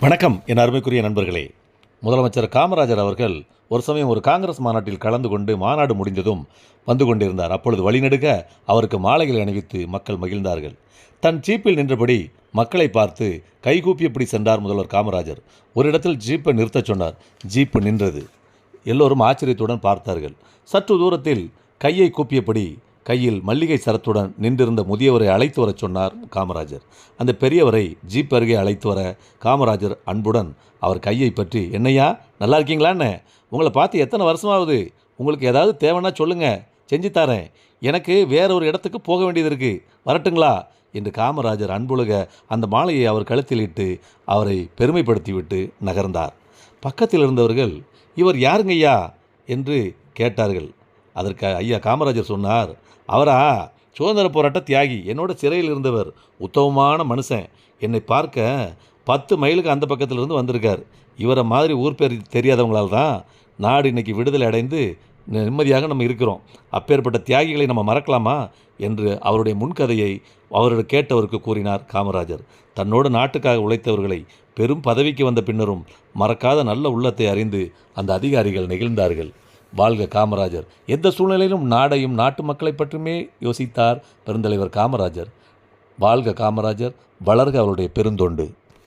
வணக்கம் என் அருமைக்குரிய நண்பர்களே. முதலமைச்சர் காமராஜர் அவர்கள் ஒரு சமயம் ஒரு காங்கிரஸ் மாநாட்டில் கலந்து கொண்டு மாநாடு முடிந்ததும் வந்து கொண்டிருந்தார். அப்பொழுது வழிநெடுக அவருக்கு மாலைகளை அணிவித்து மக்கள் மகிழ்ந்தார்கள். தன் ஜீப்பில் நின்றபடி மக்களை பார்த்து கைகூப்பியபடி சென்றார் முதல்வர் காமராஜர். ஒரு இடத்தில் ஜீப்பை நிறுத்தச் சொன்னார். ஜீப்பு நின்றது. எல்லோரும் ஆச்சரியத்துடன் பார்த்தார்கள். சற்று தூரத்தில் கையை கூப்பியபடி கையில் மல்லிகை சரத்துடன் நின்றிருந்த முதியவரை அழைத்து வரச் சொன்னார் காமராஜர். அந்த பெரியவரை ஜீப் அருகே அழைத்து வர காமராஜர் அன்புடன் அவர் கையை பற்றி, என்னையா நல்லா இருக்கீங்களான்னு, உங்களை பார்த்து எத்தனை வருஷமாகுது, உங்களுக்கு ஏதாவது தேவைன்னா சொல்லுங்கள், செஞ்சு தரேன், எனக்கு வேற ஒரு இடத்துக்கு போக வேண்டியது இருக்குது, வரட்டுங்களா என்று காமராஜர் அன்புலக அந்த மாலையை அவர் கழுத்தில் இட்டு அவரை பெருமைப்படுத்திவிட்டு நகர்ந்தார். பக்கத்தில் இருந்தவர்கள், இவர் யாருங்கய்யா என்று கேட்டார்கள். அதற்கு ஐயா காமராஜர் சொன்னார், அவரா சுதந்திர போராட்ட தியாகி, என்னோட சிறையில் இருந்தவர், உத்தமமான மனுஷன், என்னை பார்க்க 10 மைலுக்கு அந்த பக்கத்திலிருந்து வந்திருக்கார். இவரை மாதிரி ஊர் பேர் தெரியாதவங்களால் தான் நாடு இன்றைக்கி விடுதலை அடைந்து நிம்மதியாக நம்ம இருக்கிறோம். அப்பேற்பட்ட தியாகிகளை நம்ம மறக்கலாமா என்று அவருடைய முன்கதையை அவருடைய கேட்டவருக்கு கூறினார் காமராஜர். தன்னோடு நாட்டுக்காக உழைத்தவர்களை பெரும் பதவிக்கு வந்த பின்னரும் மறக்காத நல்ல உள்ளத்தை அறிந்து அந்த அதிகாரிகள் நெகிழ்ந்தார்கள். வாழ்க காமராஜர். எந்த சூழ்நிலையிலும் நாடையும் நாட்டு மக்களை பற்றியுமே யோசித்தார் பெருந்தலைவர் காமராஜர். வாழ்க காமராஜர், வளர்க அவருடைய பெருந்தொண்டு.